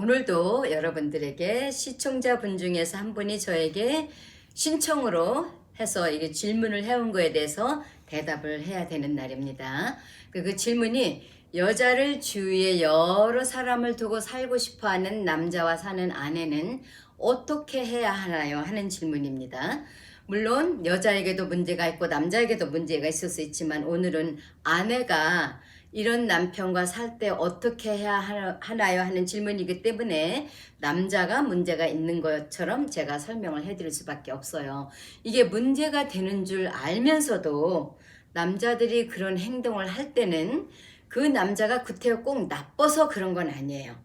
오늘도 여러분들에게 시청자분 중에서 한 분이 저에게 신청으로 해서 이게 질문을 해온 거에 대해서 대답을 해야 되는 날입니다. 그 질문이 여자를 주위에 여러 사람을 두고 살고 싶어 하는 남자와 사는 아내는 어떻게 해야 하나요? 하는 질문입니다. 물론 여자에게도 문제가 있고 남자에게도 문제가 있을 수 있지만 오늘은 아내가 이런 남편과 살 때 어떻게 해야 하나요? 하는 질문이기 때문에 남자가 문제가 있는 것처럼 제가 설명을 해드릴 수밖에 없어요. 이게 문제가 되는 줄 알면서도 남자들이 그런 행동을 할 때는 그 남자가 구태여 꼭 나빠서 그런 건 아니에요.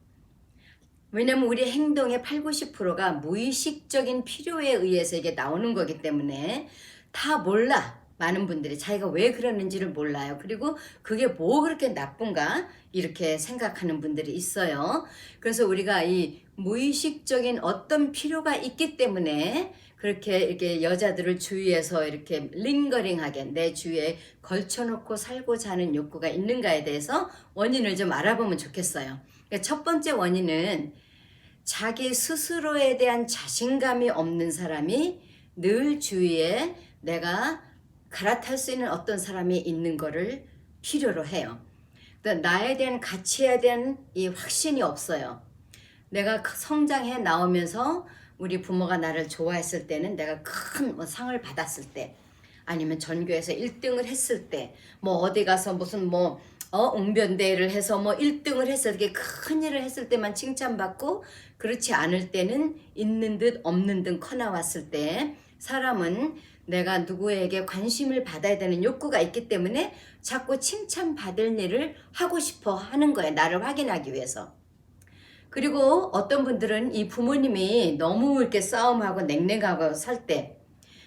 왜냐면 우리 행동의 8, 90%가 무의식적인 필요에 의해서 이게 나오는 거기 때문에 다 몰라. 많은 분들이 자기가 왜 그러는지를 몰라요. 그리고 그게 뭐 그렇게 나쁜가 이렇게 생각하는 분들이 있어요. 그래서 우리가 이 무의식적인 어떤 필요가 있기 때문에 그렇게 이렇게 여자들을 주위에서 이렇게 링거링하게 내 주위에 걸쳐놓고 살고자 하는 욕구가 있는가에 대해서 원인을 좀 알아보면 좋겠어요. 그러니까 첫 번째 원인은 자기 스스로에 대한 자신감이 없는 사람이 늘 주위에 내가 갈아탈 수 있는 어떤 사람이 있는 거를 필요로 해요. 나에 대한 가치에 대한 이 확신이 없어요. 내가 성장해 나오면서 우리 부모가 나를 좋아했을 때는 내가 큰 상을 받았을 때 아니면 전교에서 1등을 했을 때 뭐 어디 가서 무슨 웅변대회를 해서 1등을 했을 때 큰 일을 했을 때만 칭찬받고 그렇지 않을 때는 있는 듯 없는 듯 커나왔을 때 사람은 내가 누구에게 관심을 받아야 되는 욕구가 있기 때문에 자꾸 칭찬받을 일을 하고 싶어 하는 거예요. 나를 확인하기 위해서. 그리고 어떤 분들은 이 부모님이 너무 이렇게 싸움하고 냉랭하고 살 때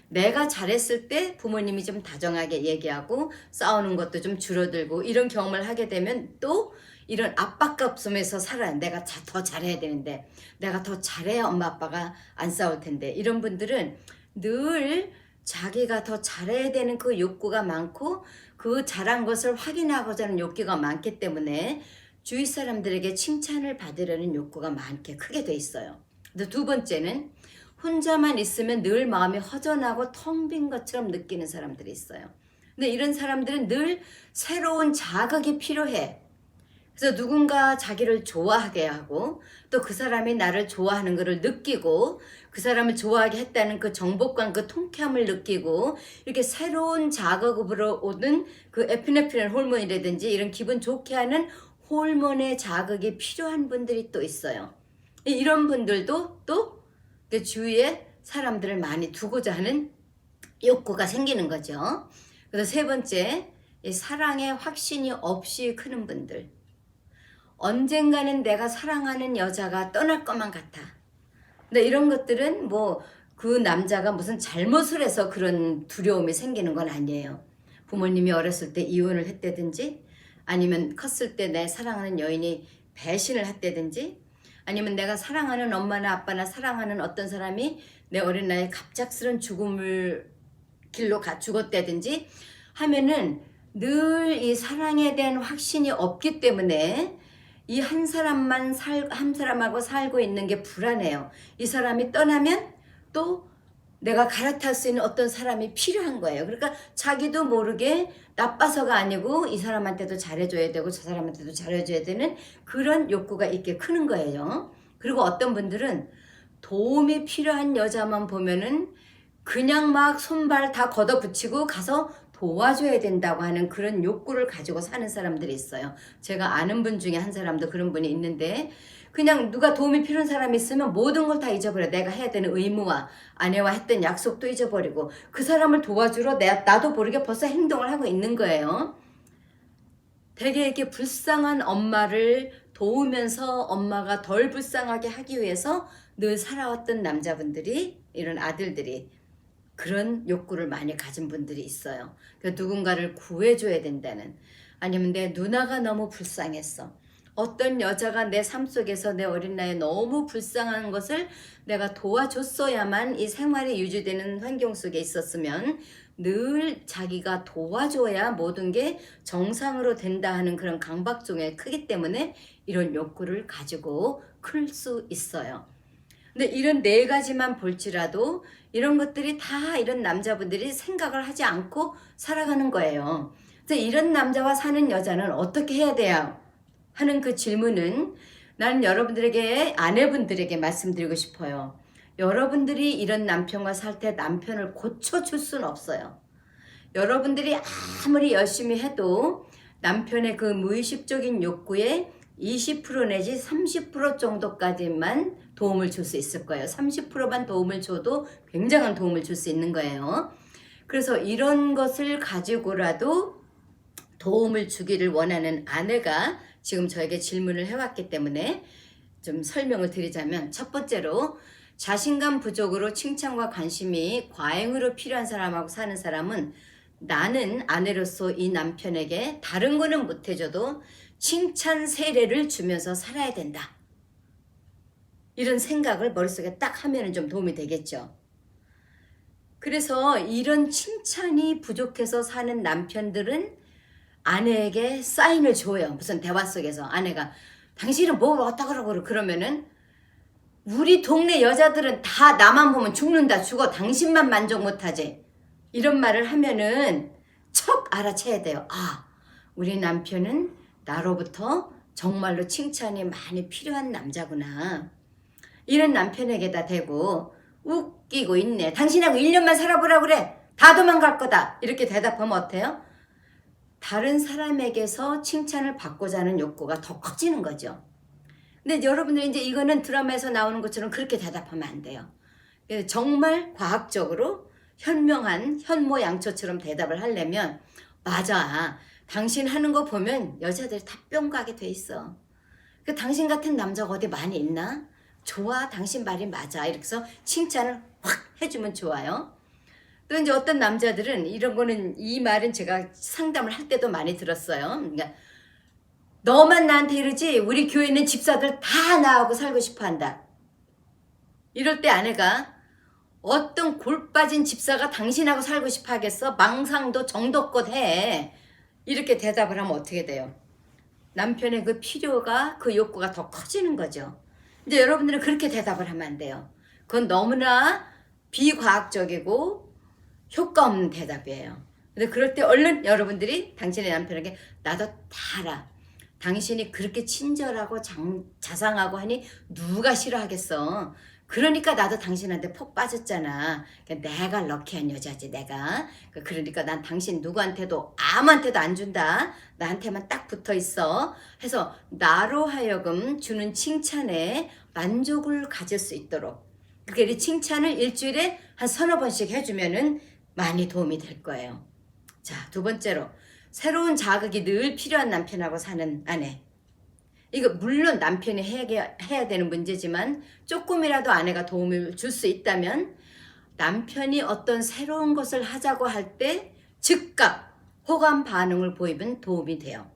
내가 잘했을 때 부모님이 좀 다정하게 얘기하고 싸우는 것도 좀 줄어들고 이런 경험을 하게 되면 또 이런 압박감 속에서 살아요. 내가 더 잘해야 되는데 내가 더 잘해야 엄마 아빠가 안 싸울 텐데 이런 분들은 늘 자기가 더 잘해야 되는 그 욕구가 많고 그 잘한 것을 확인하고자 하는 욕구가 많기 때문에 주위 사람들에게 칭찬을 받으려는 욕구가 많게 크게 돼 있어요. 근데 두 번째는 혼자만 있으면 늘 마음이 허전하고 텅 빈 것처럼 느끼는 사람들이 있어요. 근데 이런 사람들은 늘 새로운 자극이 필요해. 그래서 누군가 자기를 좋아하게 하고 또 그 사람이 나를 좋아하는 것을 느끼고 그 사람을 좋아하게 했다는 그 정복감, 그 통쾌함을 느끼고 이렇게 새로운 자극으로 오는 그 에피네프린 호르몬이라든지 이런 기분 좋게 하는 호르몬의 자극이 필요한 분들이 또 있어요. 이런 분들도 또 주위에 사람들을 많이 두고자 하는 욕구가 생기는 거죠. 그래서 세 번째, 사랑의 확신이 없이 크는 분들. 언젠가는 내가 사랑하는 여자가 떠날 것만 같아. 근데 이런 것들은 그 남자가 무슨 잘못을 해서 그런 두려움이 생기는 건 아니에요. 부모님이 어렸을 때 이혼을 했다든지 아니면 컸을 때 내 사랑하는 여인이 배신을 했다든지 아니면 내가 사랑하는 엄마나 아빠나 사랑하는 어떤 사람이 내 어린 나이에 갑작스런 죽음을 길로 죽었다든지 하면은 늘 이 사랑에 대한 확신이 없기 때문에 이 한 사람하고 살고 있는 게 불안해요. 이 사람이 떠나면 또 내가 갈아탈 수 있는 어떤 사람이 필요한 거예요. 그러니까 자기도 모르게 나빠서가 아니고 이 사람한테도 잘해줘야 되고 저 사람한테도 잘해줘야 되는 그런 욕구가 있게 크는 거예요. 그리고 어떤 분들은 도움이 필요한 여자만 보면은 그냥 막 손발 다 걷어붙이고 가서 도와줘야 된다고 하는 그런 욕구를 가지고 사는 사람들이 있어요. 제가 아는 분 중에 한 사람도 그런 분이 있는데 그냥 누가 도움이 필요한 사람이 있으면 모든 걸 다 잊어버려. 내가 해야 되는 의무와 아내와 했던 약속도 잊어버리고 그 사람을 도와주러 나도 모르게 벌써 행동을 하고 있는 거예요. 되게 이렇게 불쌍한 엄마를 도우면서 엄마가 덜 불쌍하게 하기 위해서 늘 살아왔던 남자분들이 이런 아들들이 그런 욕구를 많이 가진 분들이 있어요. 누군가를 구해줘야 된다는 아니면 내 누나가 너무 불쌍했어. 어떤 여자가 내 삶 속에서 내 어린 나이에 너무 불쌍한 것을 내가 도와줬어야만 이 생활이 유지되는 환경 속에 있었으면 늘 자기가 도와줘야 모든 게 정상으로 된다 하는 그런 강박증에 크기 때문에 이런 욕구를 가지고 클 수 있어요. 근데 이런 네 가지만 볼지라도 이런 것들이 다 이런 남자분들이 생각을 하지 않고 살아가는 거예요. 그래서 이런 남자와 사는 여자는 어떻게 해야 돼요? 하는 그 질문은 나는 여러분들에게, 아내분들에게 말씀드리고 싶어요. 여러분들이 이런 남편과 살 때 남편을 고쳐줄 수는 없어요. 여러분들이 아무리 열심히 해도 남편의 그 무의식적인 욕구에 20% 내지 30% 정도까지만 도움을 줄 수 있을 거예요. 30%만 도움을 줘도 굉장한 도움을 줄 수 있는 거예요. 그래서 이런 것을 가지고라도 도움을 주기를 원하는 아내가 지금 저에게 질문을 해왔기 때문에 좀 설명을 드리자면, 첫 번째로 자신감 부족으로 칭찬과 관심이 과잉으로 필요한 사람하고 사는 사람은 나는 아내로서 이 남편에게 다른 거는 못해줘도 칭찬 세례를 주면서 살아야 된다. 이런 생각을 머릿속에 딱 하면 좀 도움이 되겠죠. 그래서 이런 칭찬이 부족해서 사는 남편들은 아내에게 사인을 줘요. 무슨 대화 속에서 아내가 당신은 뭐 어떡하라고 그러면은 우리 동네 여자들은 다 나만 보면 죽는다, 죽어, 당신만 만족 못하지, 이런 말을 하면은 척 알아채야 돼요. 아, 우리 남편은 나로부터 정말로 칭찬이 많이 필요한 남자구나. 이런 남편에게다 대고 웃기고 있네, 당신하고 1년만 살아보라고 그래, 다 도망갈 거다, 이렇게 대답하면 어때요? 다른 사람에게서 칭찬을 받고자 하는 욕구가 더 커지는 거죠. 근데 여러분들 이제 이거는 드라마에서 나오는 것처럼 그렇게 대답하면 안 돼요. 정말 과학적으로 현명한 현모양처처럼 대답을 하려면, 맞아, 당신 하는 거 보면 여자들이 다 뿅 가게 돼 있어. 당신 같은 남자가 어디 많이 있나? 좋아, 당신 말이 맞아. 이렇게 해서 칭찬을 확 해주면 좋아요. 또 이제 어떤 남자들은 이런 거는, 이 말은 제가 상담을 할 때도 많이 들었어요. 그러니까 너만 나한테 이러지 우리 교회 있는 집사들 다 나하고 살고 싶어 한다. 이럴 때 아내가 어떤 골 빠진 집사가 당신하고 살고 싶어 하겠어? 망상도 정도껏 해. 이렇게 대답을 하면 어떻게 돼요? 남편의 그 필요가, 그 욕구가 더 커지는 거죠. 이제 여러분들은 그렇게 대답을 하면 안 돼요. 그건 너무나 비과학적이고 효과 없는 대답이에요. 근데 그럴 때 얼른 여러분들이 당신의 남편에게 나도 다 알아, 당신이 그렇게 친절하고 자상하고 하니 누가 싫어하겠어. 그러니까 나도 당신한테 폭 빠졌잖아. 내가 럭키한 여자지, 내가. 그러니까 난 당신 누구한테도, 아무한테도 안 준다. 나한테만 딱 붙어 있어. 해서 나로 하여금 주는 칭찬에 만족을 가질 수 있도록, 그게 칭찬을 일주일에 한 서너 번씩 해주면은 많이 도움이 될 거예요. 자, 두 번째로, 새로운 자극이 늘 필요한 남편하고 사는 아내. 이거 물론 남편이 해야 되는 문제지만 조금이라도 아내가 도움을 줄 수 있다면, 남편이 어떤 새로운 것을 하자고 할 때 즉각 호감 반응을 보이면 도움이 돼요.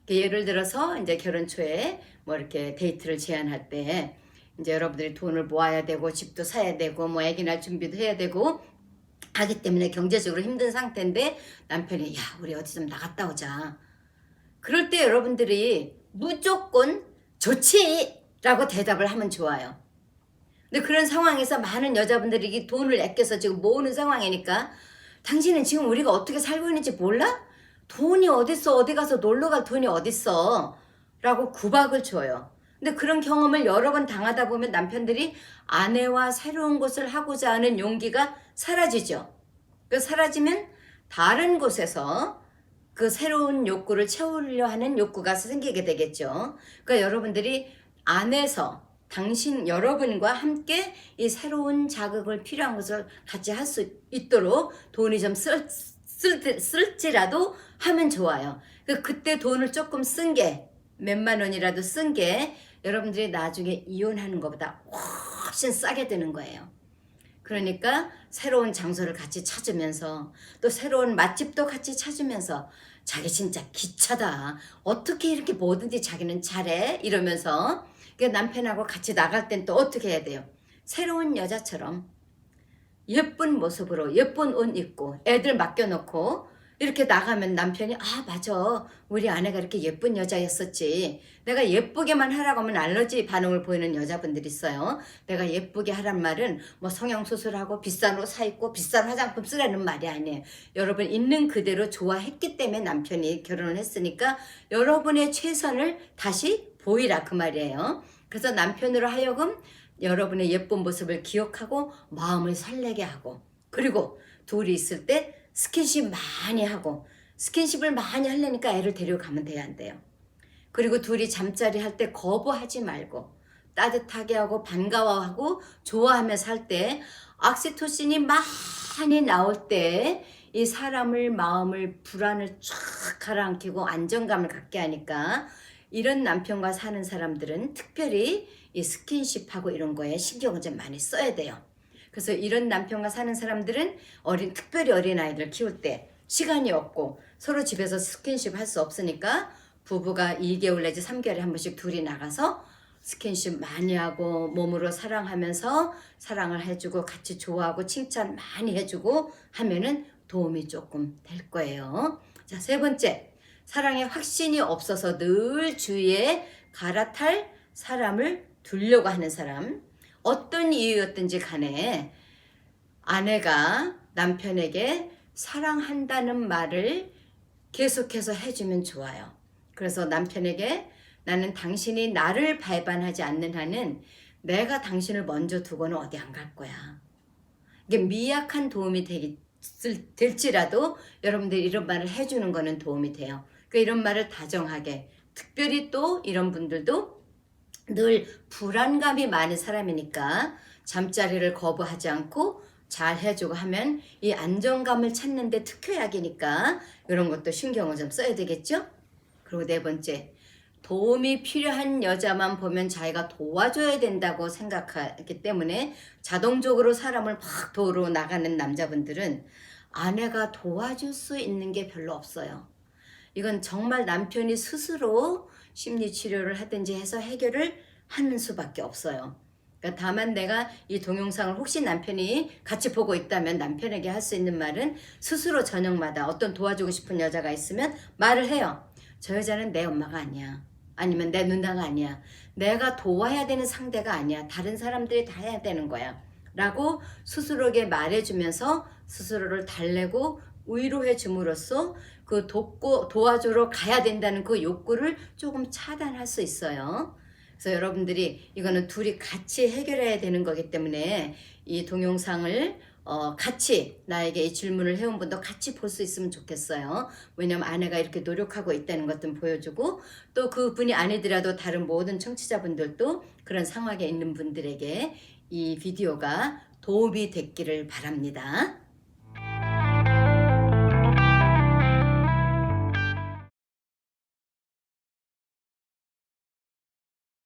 예를 들어서 이제 결혼 초에 뭐 이렇게 데이트를 제안할 때 이제 여러분들이 돈을 모아야 되고 집도 사야 되고 뭐 아기 낳을 준비도 해야 되고 하기 때문에 경제적으로 힘든 상태인데 남편이 야, 우리 어디 좀 나갔다 오자. 그럴 때 여러분들이 무조건 좋지 라고 대답을 하면 좋아요. 근데 그런 상황에서 많은 여자분들이 돈을 아껴서 지금 모으는 상황이니까, 당신은 지금 우리가 어떻게 살고 있는지 몰라? 돈이 어딨어, 어디 가서 놀러 갈 돈이 어딨어 라고 구박을 줘요. 근데 그런 경험을 여러 번 당하다 보면 남편들이 아내와 새로운 것을 하고자 하는 용기가 사라지죠. 사라지면 다른 곳에서 그 새로운 욕구를 채우려 하는 욕구가 생기게 되겠죠. 그러니까 여러분들이 안에서 여러분과 함께 이 새로운 자극을 필요한 것을 같이 할 수 있도록 돈이 좀 쓸지라도 하면 좋아요. 그때 돈을 조금 쓴 게, 몇만 원이라도 쓴 게 여러분들이 나중에 이혼하는 것보다 훨씬 싸게 되는 거예요. 그러니까 새로운 장소를 같이 찾으면서, 또 새로운 맛집도 같이 찾으면서, 자기 진짜 기차다, 어떻게 이렇게 뭐든지 자기는 잘해, 이러면서 남편하고 같이 나갈 땐 또 어떻게 해야 돼요? 새로운 여자처럼 예쁜 모습으로 예쁜 옷 입고 애들 맡겨놓고 이렇게 나가면 남편이 아 맞아 우리 아내가 이렇게 예쁜 여자였었지 내가 예쁘게만 하라고 하면 알러지 반응을 보이는 여자분들이 있어요. 내가 예쁘게 하란 말은 뭐 성형수술하고 비싼 옷 사입고 비싼 화장품 쓰라는 말이 아니에요. 여러분 있는 그대로 좋아했기 때문에 남편이 결혼을 했으니까 여러분의 최선을 다시 보이라 그 말이에요. 그래서 남편으로 하여금 여러분의 예쁜 모습을 기억하고 마음을 설레게 하고 그리고 둘이 있을 때 스킨십 많이 하고 스킨십을 많이 하려니까 애를 데려가면 돼야 한대요. 그리고 둘이 잠자리 할 때 거부하지 말고 따뜻하게 하고 반가워하고 좋아하면서 할 때 옥시토신이 많이 나올 때 이 사람을 마음을 불안을 쫙 가라앉히고 안정감을 갖게 하니까 이런 남편과 사는 사람들은 특별히 이 스킨십하고 이런 거에 신경을 좀 많이 써야 돼요. 그래서 이런 남편과 사는 사람들은 특별히 어린 아이들 키울 때 시간이 없고 서로 집에서 스킨십 할 수 없으니까 부부가 2개월 내지 3개월에 한 번씩 둘이 나가서 스킨십 많이 하고 몸으로 사랑하면서 사랑을 해주고 같이 좋아하고 칭찬 많이 해주고 하면은 도움이 조금 될 거예요. 자, 세 번째. 사랑에 확신이 없어서 늘 주위에 갈아탈 사람을 두려고 하는 사람. 어떤 이유였든지 간에 아내가 남편에게 사랑한다는 말을 계속해서 해주면 좋아요. 그래서 남편에게 나는 당신이 나를 배반하지 않는 한은 내가 당신을 먼저 두고는 어디 안 갈 거야. 이게 미약한 도움이 될지라도 여러분들이 이런 말을 해주는 거는 도움이 돼요. 그러니까 이런 말을 다정하게 특별히 또 이런 분들도 늘 불안감이 많은 사람이니까 잠자리를 거부하지 않고 잘 해주고 하면 이 안정감을 찾는 데 특효약이니까 이런 것도 신경을 좀 써야 되겠죠? 그리고 네 번째, 도움이 필요한 여자만 보면 자기가 도와줘야 된다고 생각하기 때문에 자동적으로 사람을 막 도우러 나가는 남자분들은 아내가 도와줄 수 있는 게 별로 없어요. 이건 정말 남편이 스스로 심리치료를 하든지 해서 해결을 하는 수밖에 없어요. 그러니까 다만 내가 이 동영상을 혹시 남편이 같이 보고 있다면 남편에게 할 수 있는 말은 스스로 저녁마다 어떤 도와주고 싶은 여자가 있으면 말을 해요. 저 여자는 내 엄마가 아니야. 아니면 내 누나가 아니야. 내가 도와야 되는 상대가 아니야. 다른 사람들이 다 해야 되는 거야. 라고 스스로에게 말해주면서 스스로를 달래고 위로해 줌으로써 그 도와주러 가야 된다는 그 욕구를 조금 차단할 수 있어요. 그래서 여러분들이 이거는 둘이 같이 해결해야 되는 거기 때문에 이 동영상을 같이 나에게 이 질문을 해온 분도 같이 볼 수 있으면 좋겠어요. 왜냐면 아내가 이렇게 노력하고 있다는 것도 보여주고 또 그분이 아니더라도 다른 모든 청취자분들도 그런 상황에 있는 분들에게 이 비디오가 도움이 됐기를 바랍니다.